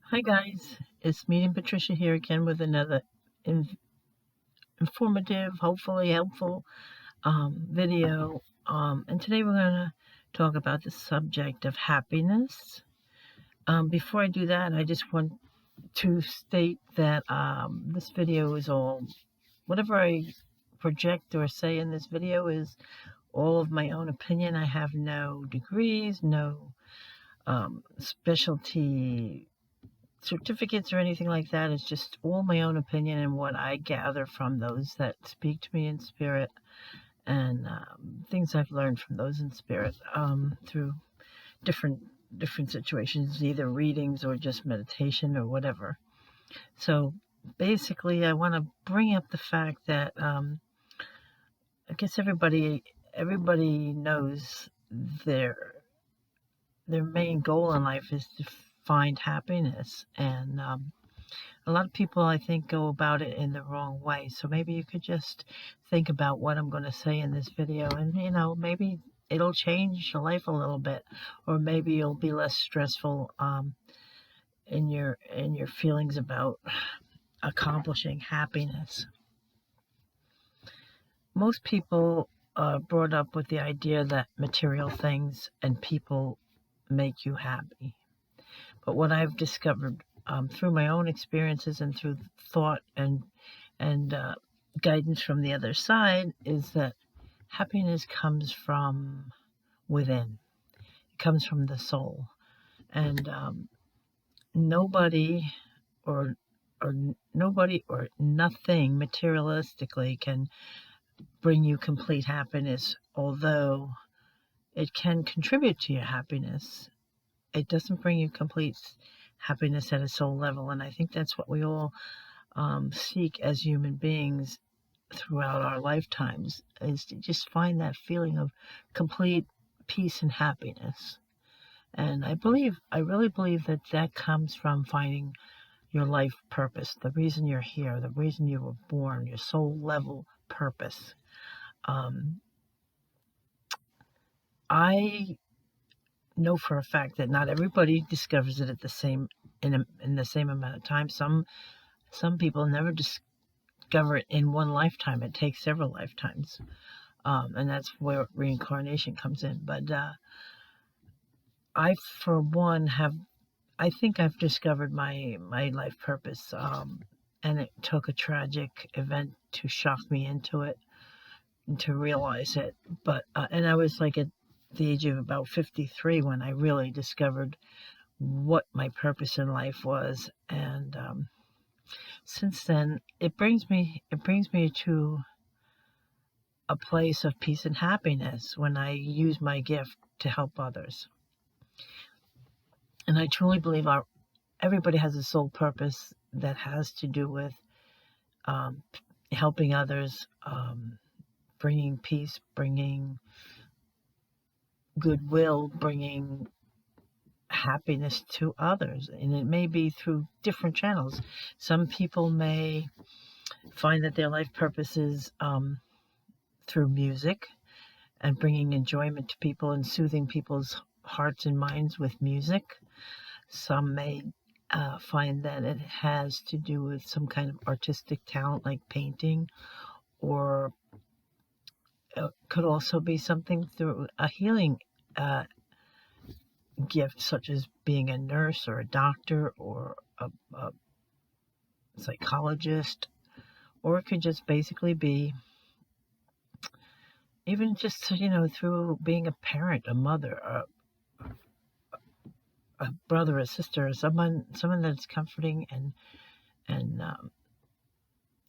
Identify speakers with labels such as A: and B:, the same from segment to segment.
A: Hi guys, it's me and Patricia here again with another in- informative, hopefully helpful video. And today we're going to talk about the subject of happiness. Before I do that, I just want to state that this video is all, whatever I project or say in this video is all of my own opinion. I have no degrees, no specialty certificates or anything like that. It's just all my own opinion and what I gather from those that speak to me in spirit, and things I've learned from those in spirit through different situations, either readings or just meditation or whatever. So basically, I want to bring up the fact that I guess everybody knows their main goal in life is to find happiness, and a lot of people, I think, go about it in the wrong way. So maybe you could just think about what I'm going to say in this video, and maybe it'll change your life a little bit, or maybe you'll be less stressful in your feelings about accomplishing happiness. Most people are brought up with the idea that material things and people make you happy. But what I've discovered through my own experiences and through thought and guidance from the other side is that happiness comes from within. It comes from the soul, and nobody or nobody or nothing materialistically can bring you complete happiness. Although it can contribute to your happiness, it doesn't bring you complete happiness at a soul level. And I think that's what we all seek as human beings throughout our lifetimes, is to just find that feeling of complete peace and happiness. And I really believe that that comes from finding your life purpose, the reason you're here, the reason you were born, your soul level purpose. I know for a fact that not everybody discovers it at the same in the same amount of time. Some people never discover it in one lifetime. It takes several lifetimes, and that's where reincarnation comes in. But I, for one, I think I've discovered my life purpose, and it took a tragic event to shock me into it and to realize it. But and I was like at the age of about 53 when I really discovered what my purpose in life was, and since then it brings me to a place of peace and happiness when I use my gift to help others. And I truly believe everybody has a soul purpose that has to do with helping others, bringing peace, bringing goodwill, bringing happiness to others. And it may be through different channels. Some people may find that their life purpose is through music and bringing enjoyment to people and soothing people's hearts and minds with music. Some may find that it has to do with some kind of artistic talent like painting, or it could also be something through a healing gift, such as being a nurse or a doctor or a psychologist, or it could just basically be even just through being a parent, a mother, a brother, a sister, someone that's comforting and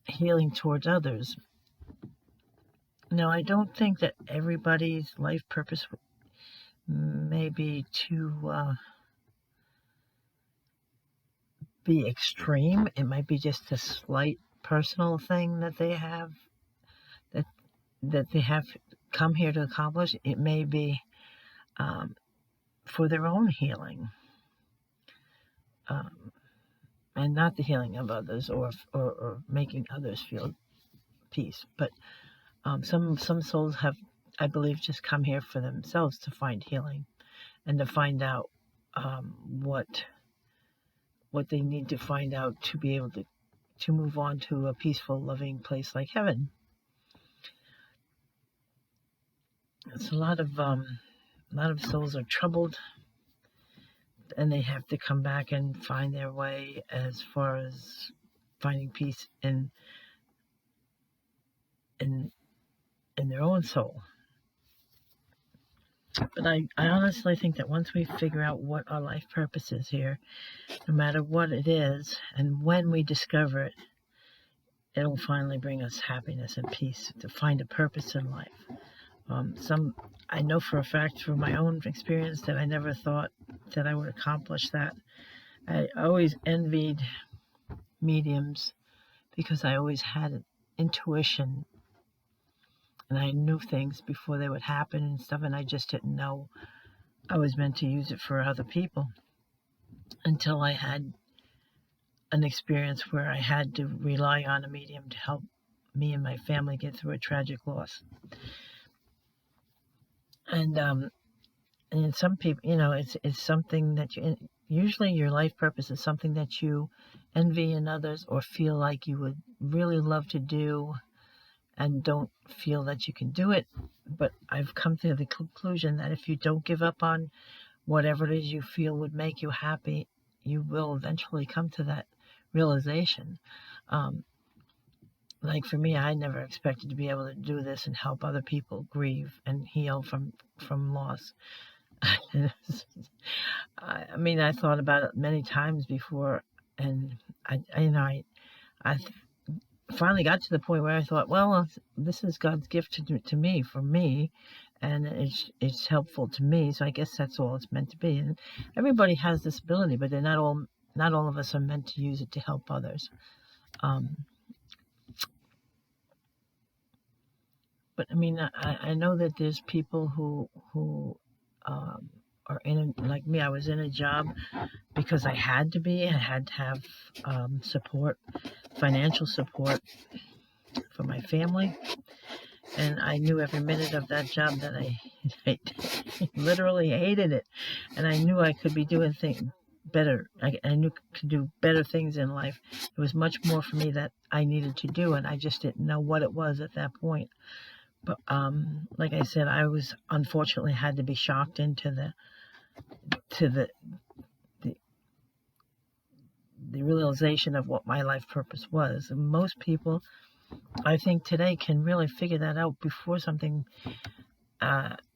A: healing towards others. Now, I don't think that everybody's life purpose may be to be extreme. It might be just a slight personal thing that they have that they have come here to accomplish. It may be for their own healing, and not the healing of others or making others feel peace. But some souls have, I believe, just come here for themselves to find healing and to find out what what they need to find out to be able to move on to a peaceful, loving place like heaven. It's a lot of souls are troubled, and they have to come back and find their way as far as finding peace in their own soul. But I honestly think that once we figure out what our life purpose is here, no matter what it is, and when we discover it, it'll finally bring us happiness and peace to find a purpose in life. I know for a fact from my own experience that I never thought that I would accomplish that. I always envied mediums because I always had intuition, and I knew things before they would happen and stuff, and I just didn't know I was meant to use it for other people until I had an experience where I had to rely on a medium to help me and my family get through a tragic loss. And some people, it's something that usually your life purpose is something that you envy in others or feel like you would really love to do and don't feel that you can do it. But I've come to the conclusion that if you don't give up on whatever it is you feel would make you happy, you will eventually come to that realization. Like for me, I never expected to be able to do this and help other people grieve and heal from loss. I mean, I thought about it many times before, and I finally got to the point where I thought, well, this is God's gift to me, for me, and it's helpful to me. So I guess that's all it's meant to be. And everybody has this ability, but they're not all of us are meant to use it to help others. But I mean, I know that there's people who are like me. I was in a job because I had to be. I had to have support, financial support for my family, and I knew every minute of that job that I literally hated it, and I knew I could be doing things better. I knew I could do better things in life. There was much more for me that I needed to do, and I just didn't know what it was at that point. But like I said, I was unfortunately had to be shocked into the realization of what my life purpose was. And most people, I think today, can really figure that out before something,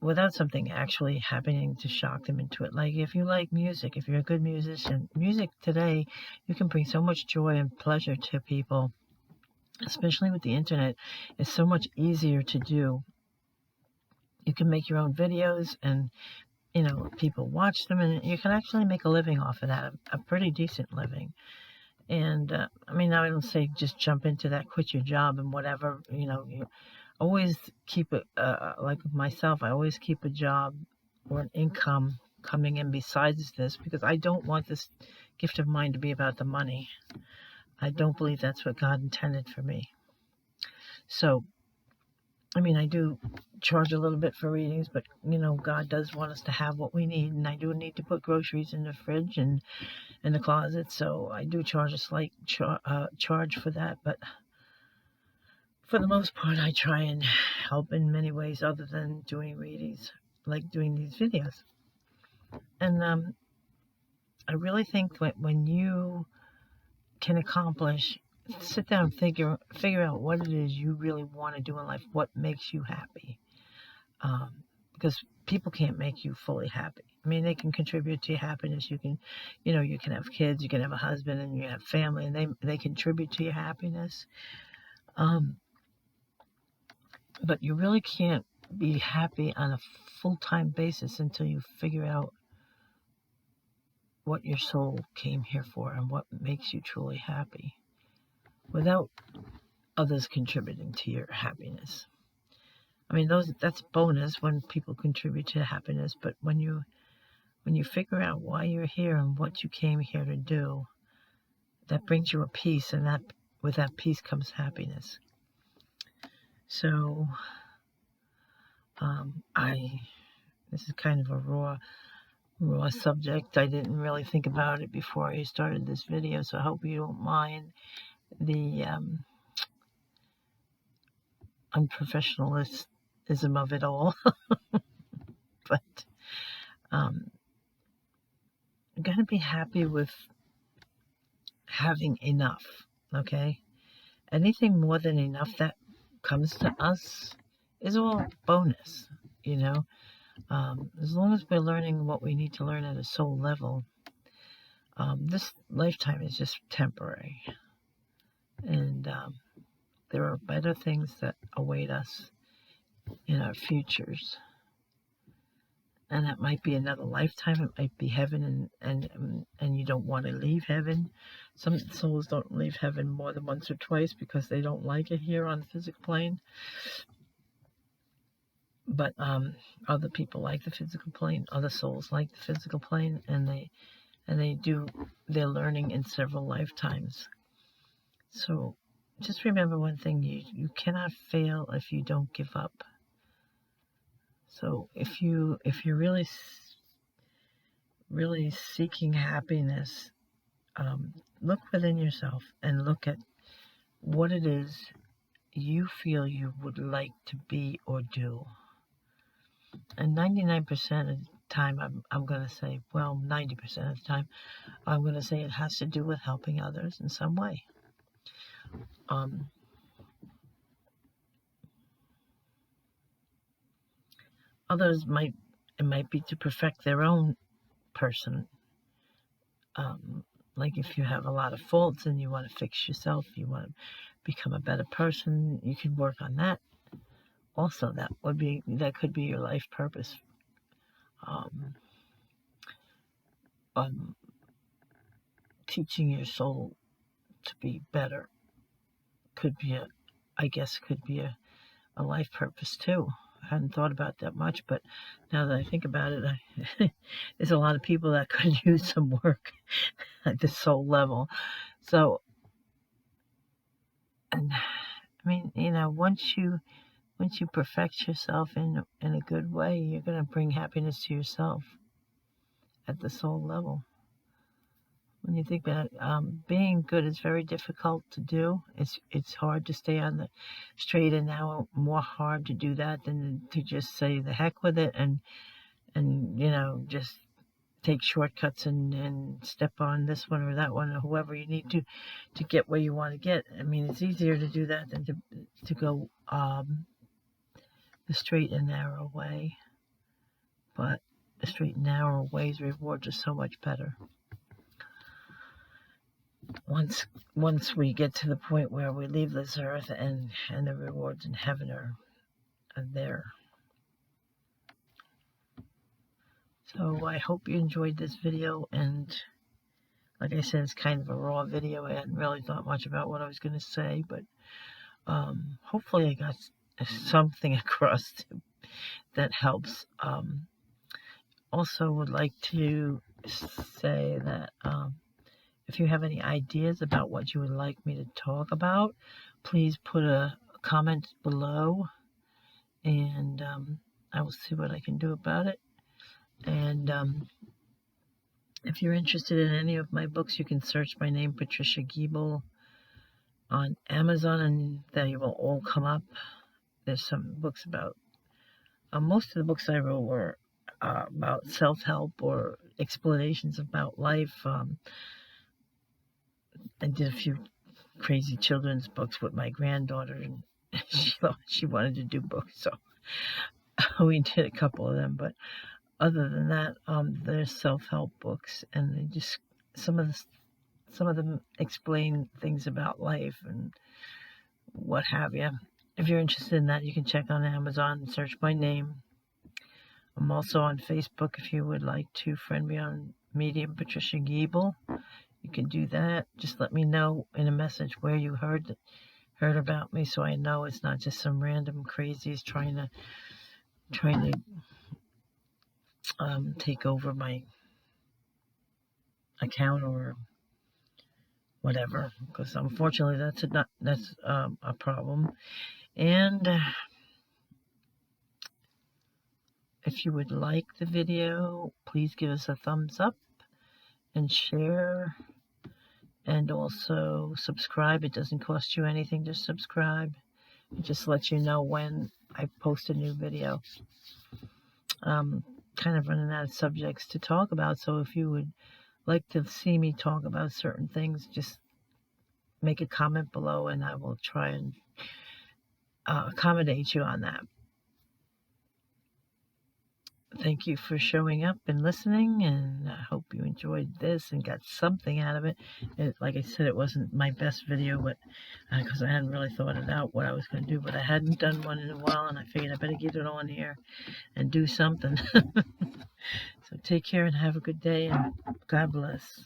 A: without something actually happening to shock them into it. Like if you like music, if you're a good musician, music today, you can bring so much joy and pleasure to people, especially with the internet. It's so much easier to do. You can make your own videos and people watch them, and you can actually make a living off of that, a pretty decent living. And I mean, I don't say just jump into that, quit your job and whatever. You always keep it, like with myself, I always keep a job or an income coming in besides this, because I don't want this gift of mine to be about the money. I don't believe that's what God intended for me. So, I mean, I do charge a little bit for readings, but God does want us to have what we need, and I do need to put groceries in the fridge and in the closet, so I do charge a slight charge for that. But for the most part, I try and help in many ways other than doing readings, like doing these videos. And I really think that when you can accomplish, sit down and figure out what it is you really want to do in life, what makes you happy. Because people can't make you fully happy. I mean, they can contribute to your happiness. You can, you can have kids, you can have a husband, and you have family, and they contribute to your happiness. But you really can't be happy on a full-time basis until you figure out what your soul came here for and what makes you truly happy, without others contributing to your happiness. I mean, that's bonus when people contribute to happiness, but when you figure out why you're here and what you came here to do, that brings you a peace, and that with that peace comes happiness. So, this is kind of a raw raw subject. I didn't really think about it before I started this video, so I hope you don't mind the unprofessionalism of it all. But I'm going to be happy with having enough, okay? Anything more than enough that comes to us is all bonus, you know? As long as we're learning what we need to learn at a soul level, this lifetime is just temporary. And there are better things that await us in our futures. And that might be another lifetime. It might be heaven, and you don't want to leave heaven. Some souls don't leave heaven more than once or twice because they don't like it here on the physical plane. But other people like the physical plane. Other souls like the physical plane, and they do their learning in several lifetimes. So just remember one thing: you cannot fail if you don't give up. So if you're really seeking happiness, look within yourself and look at what it is you feel you would like to be or do. And 99% of the time, I'm going to say, well, 90% of the time, I'm going to say it has to do with helping others in some way. Others it might be to perfect their own person. Like if you have a lot of faults and you want to fix yourself, you want to become a better person, you can work on that. Also, that could be your life purpose. Teaching your soul to be better could be a life purpose too. I hadn't thought about that much, but now that I think about it, there's a lot of people that could use some work at the soul level. So, and I mean, once you perfect yourself in a good way, you're going to bring happiness to yourself at the soul level. When you think about it, being good is very difficult to do. It's hard to stay on the straight and narrow. More hard to do that than to just say the heck with it and just take shortcuts and step on this one or that one or whoever you need to get where you want to get. I mean, it's easier to do that than to go the straight and narrow way. But the straight and narrow way's rewards are so much better. Once we get to the point where we leave this earth and the rewards in heaven are there. So I hope you enjoyed this video, and like I said, it's kind of a raw video. I hadn't really thought much about what I was going to say, but hopefully I got something across that helps. Also would like to say that if you have any ideas about what you would like me to talk about, please put a comment below, and I will see what I can do about it. And if you're interested in any of my books, you can search my name, Patricia Giebel, on Amazon, and they will all come up. There's some books about, most of the books I wrote were about self-help or explanations about life. I did a few crazy children's books with my granddaughter, and she wanted to do books, so we did a couple of them. But other than that, there's self-help books, and they just some of them explain things about life and what have you. If you're interested in that, you can check on Amazon and search my name. I'm also on Facebook if you would like to friend me on Medium Patricia Giebel. You can do that. Just let me know in a message where you heard about me, so I know it's not just some random crazies trying to take over my account or whatever. Because unfortunately, that's a problem. And If you would like the video, please give us a thumbs up and share, and also subscribe. It doesn't cost you anything to subscribe. It just lets you know when I post a new video. Kind of running out of subjects to talk about, so if you would like to see me talk about certain things, just make a comment below and I will try and accommodate you on that. Thank you for showing up and listening, and I hope you enjoyed this and got something out of it. Like I said, it wasn't my best video, but because I hadn't really thought it out what I was going to do, but I hadn't done one in a while, and I figured I better get it on here and do something. So take care and have a good day, and God bless.